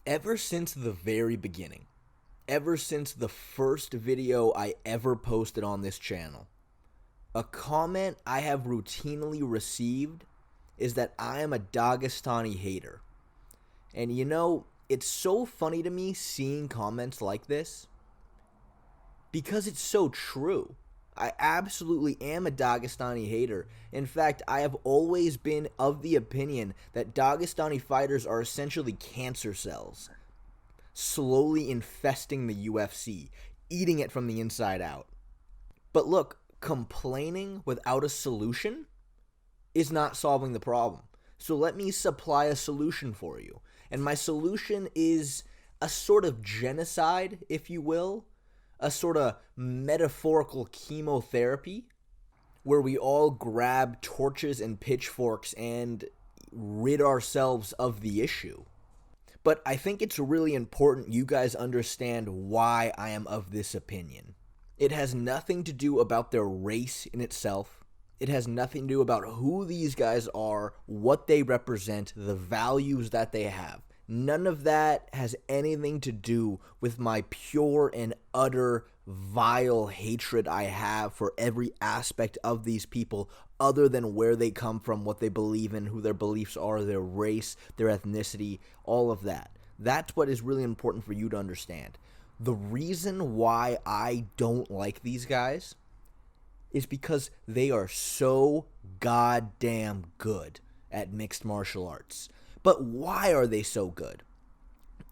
Ever since the very beginning, ever since the first video I ever posted on this channel, a comment I have routinely received is that I am a Dagestani hater. And it's so funny to me seeing comments like this because it's so true. I absolutely am a Dagestani hater. In fact, I have always been of the opinion that Dagestani fighters are essentially cancer cells, slowly infesting the UFC, eating it from the inside out. But look, complaining without a solution is not solving the problem. So let me supply a solution for you. And my solution is a sort of genocide, if you will, a sort of metaphorical chemotherapy where we all grab torches and pitchforks and rid ourselves of the issue. But I think it's really important you guys understand why I am of this opinion. It has nothing to do about their race in itself. It has nothing to do about who these guys are, what they represent, the values that they have. None of that has anything to do with my pure and utter vile hatred I have for every aspect of these people other than where they come from, what they believe in, who their beliefs are, their race, their ethnicity, all of that. That's what is really important for you to understand. The reason why I don't like these guys is because they are so goddamn good at mixed martial arts. But why are they so good?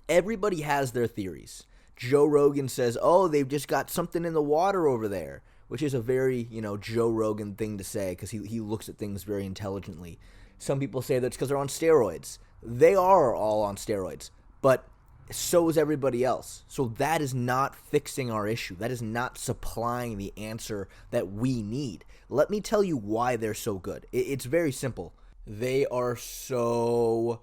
Everybody has their theories. Joe Rogan says, oh, they've just got something in the water over there, which is a very, Joe Rogan thing to say because he looks at things very intelligently. Some people say that's because they're on steroids. They are all on steroids, but so is everybody else. So that is not fixing our issue. That is not supplying the answer that we need. Let me tell you why they're so good. It's very simple. They are so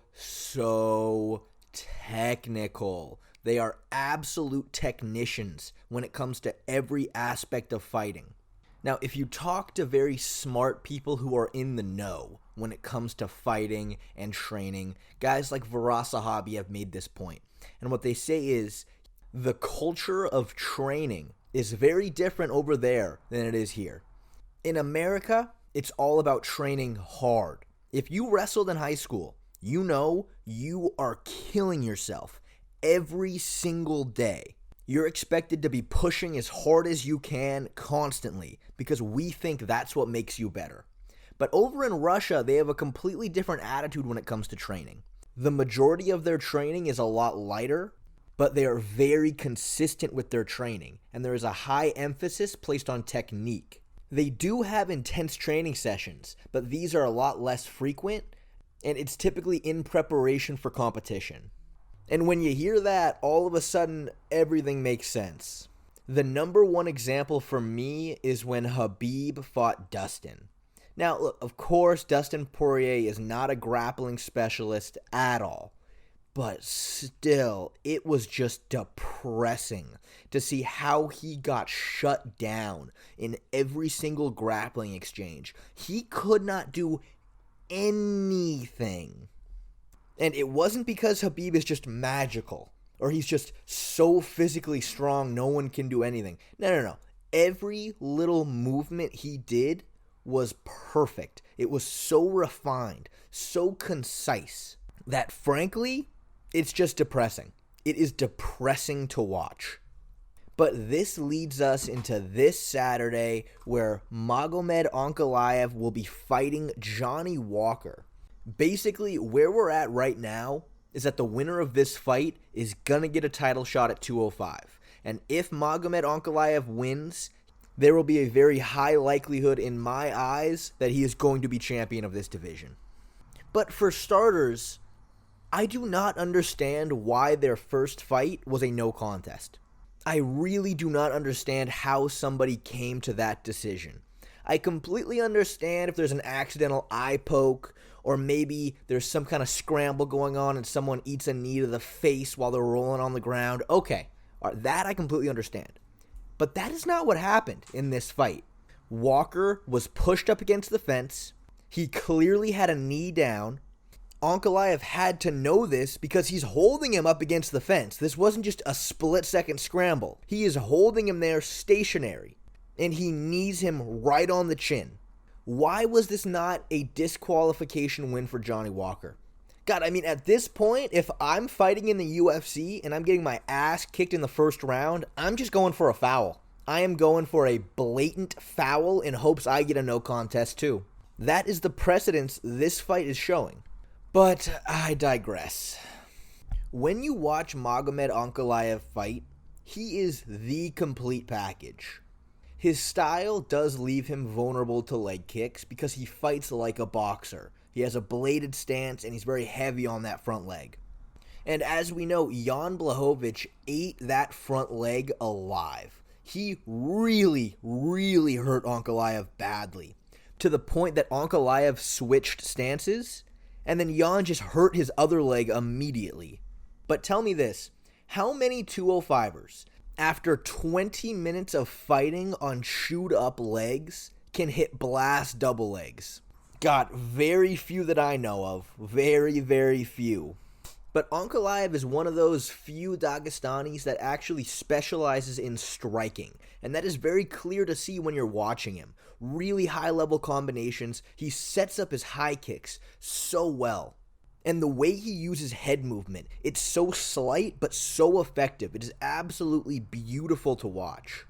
technical. They are absolute technicians when it comes to every aspect of fighting. Now, if you talk to very smart people who are in the know when it comes to fighting and training, guys like Viras Sahabi have made this point. And what they say is the culture of training is very different over there than it is here. In America, it's all about training hard. If you wrestled in high school, you are killing yourself every single day. You're expected to be pushing as hard as you can constantly because we think that's what makes you better. But over in Russia, they have a completely different attitude when it comes to training. The majority of their training is a lot lighter, but they are very consistent with their training, and there is a high emphasis placed on technique. They do have intense training sessions, but these are a lot less frequent, and it's typically in preparation for competition. And when you hear that, all of a sudden, everything makes sense. The number one example for me is when Khabib fought Dustin. Now, look, of course, Dustin Poirier is not a grappling specialist at all. But still, it was just depressing to see how he got shut down in every single grappling exchange. He could not do anything. And it wasn't because Khabib is just magical or he's just so physically strong no one can do anything. No. Every little movement he did was perfect. It was so refined, so concise that frankly, it's just depressing. It is depressing to watch. But this leads us into this Saturday where Magomed Ankalaev will be fighting Johnny Walker. Basically, where we're at right now is that the winner of this fight is going to get a title shot at 205. And if Magomed Ankalaev wins, there will be a very high likelihood in my eyes that he is going to be champion of this division. But for starters, I do not understand why their first fight was a no contest. I really do not understand how somebody came to that decision. I completely understand if there's an accidental eye poke, or maybe there's some kind of scramble going on and someone eats a knee to the face while they're rolling on the ground. Okay, that I completely understand. But that is not what happened in this fight. Walker was pushed up against the fence. He clearly had a knee down. Ankalaev had to know this because he's holding him up against the fence. This wasn't just a split-second scramble. He is holding him there stationary, and he knees him right on the chin. Why was this not a disqualification win for Johnny Walker? God, I mean, at this point, if I'm fighting in the UFC and I'm getting my ass kicked in the first round, I'm just going for a foul. I am going for a blatant foul in hopes I get a no contest too. That is the precedence this fight is showing. But I digress. When you watch Magomed Ankalaev fight, he is the complete package. His style does leave him vulnerable to leg kicks because he fights like a boxer. He has a bladed stance and he's very heavy on that front leg. And as we know, Jan Blachowicz ate that front leg alive. He really, really hurt Ankalaev badly, to the point that Ankalaev switched stances, and then Jan just hurt his other leg immediately. But tell me this, how many 205ers, after 20 minutes of fighting on shoot up legs, can hit blast double legs? God, very few that I know of. Very, very few. But Ankalaev is one of those few Dagestanis that actually specializes in striking. And that is very clear to see when you're watching him. Really high-level combinations. He sets up his high kicks so well. And the way he uses head movement, it's so slight but so effective. It is absolutely beautiful to watch.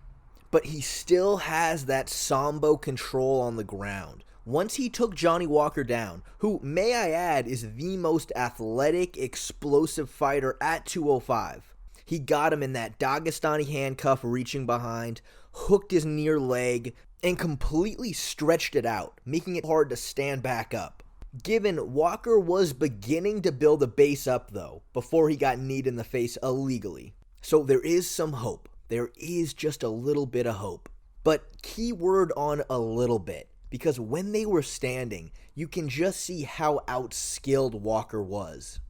But he still has that sambo control on the ground. Once he took Johnny Walker down, who, may I add, is the most athletic, explosive fighter at 205, he got him in that Dagestani handcuff reaching behind, hooked his near leg, and completely stretched it out, making it hard to stand back up. Given Walker was beginning to build a base up, though, before he got kneed in the face illegally. So there is some hope. There is just a little bit of hope. But keyword on a little bit. Because when they were standing, you can just see how outskilled Walker was.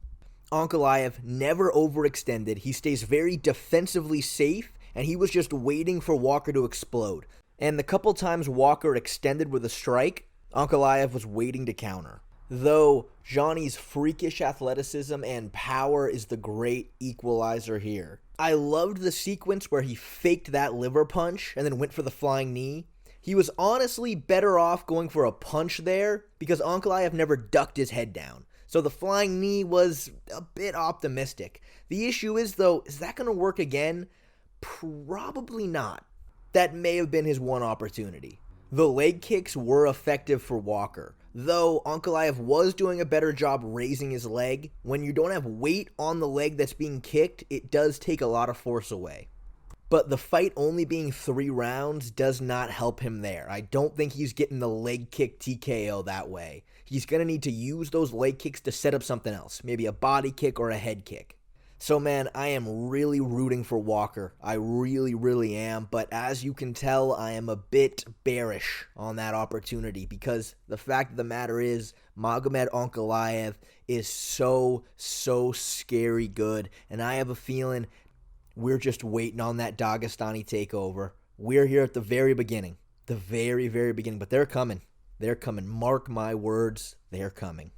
Ankalaev never overextended. He stays very defensively safe, and he was just waiting for Walker to explode. And the couple times Walker extended with a strike, Ankalaev was waiting to counter. Though Johnny's freakish athleticism and power is the great equalizer here. I loved the sequence where he faked that liver punch and then went for the flying knee. He was honestly better off going for a punch there because Ankalaev never ducked his head down. So the flying knee was a bit optimistic. The issue is, though, is that going to work again? Probably not. That may have been his one opportunity. The leg kicks were effective for Walker. Though Ankalaev was doing a better job raising his leg, when you don't have weight on the leg that's being kicked, it does take a lot of force away. But the fight only being 3 rounds does not help him there. I don't think he's getting the leg kick TKO that way. He's going to need to use those leg kicks to set up something else. Maybe a body kick or a head kick. So man, I am really rooting for Walker. I really, really am. But as you can tell, I am a bit bearish on that opportunity. Because the fact of the matter is, Magomed Ankalaev is so scary good. And I have a feeling we're just waiting on that Dagestani takeover. We're here at the very beginning. The very, very beginning. But they're coming. They're coming. Mark my words. They're coming.